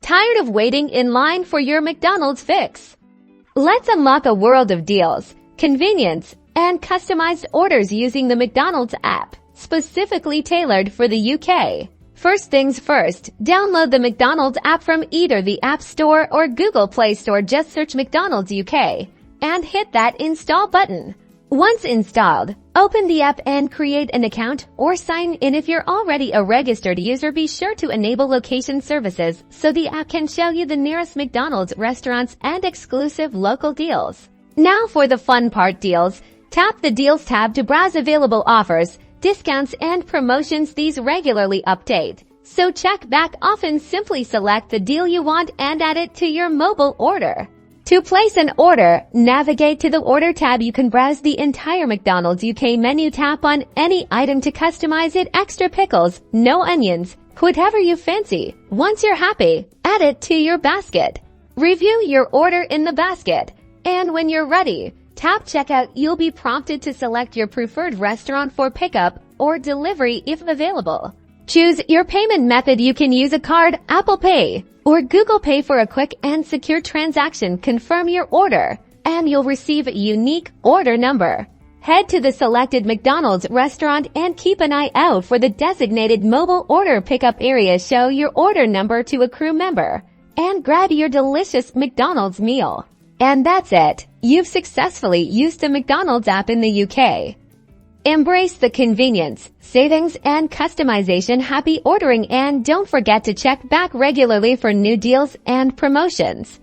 Tired of waiting in line for your McDonald's fix? Let's unlock a world of deals, convenience, and customized orders using the McDonald's app, specifically tailored for the UK. First things first, download the McDonald's app from either the App Store or Google Play Store. Just search McDonald's UK and hit that install button. Once installed, open the app and create an account or sign in. If you're already a registered user, be sure to enable location services so the app can show you the nearest McDonald's restaurants and exclusive local deals. Now for the fun part, deals. Tap the Deals tab to browse available offers, discounts, and promotions. These regularly update, so check back often. Simply select the deal you want and add it to your mobile order. To place an order, navigate to the Order tab. You can browse the entire McDonald's UK menu. Tap on any item to customize it. Extra pickles, no onions, whatever you fancy. Once you're happy, add it to your basket. Review your order in the basket, and when you're ready, tap Checkout. You'll be prompted to select your preferred restaurant for pickup or delivery if available. Choose your payment method. You can use a card, Apple Pay, or Google Pay for a quick and secure transaction. Confirm your order, and you'll receive a unique order number. Head to the selected McDonald's restaurant and keep an eye out for the designated mobile order pickup area. Show your order number to a crew member and grab your delicious McDonald's meal. And that's it. You've successfully used the McDonald's app in the UK. Embrace the convenience, savings, and customization. Happy ordering, and don't forget to check back regularly for new deals and promotions.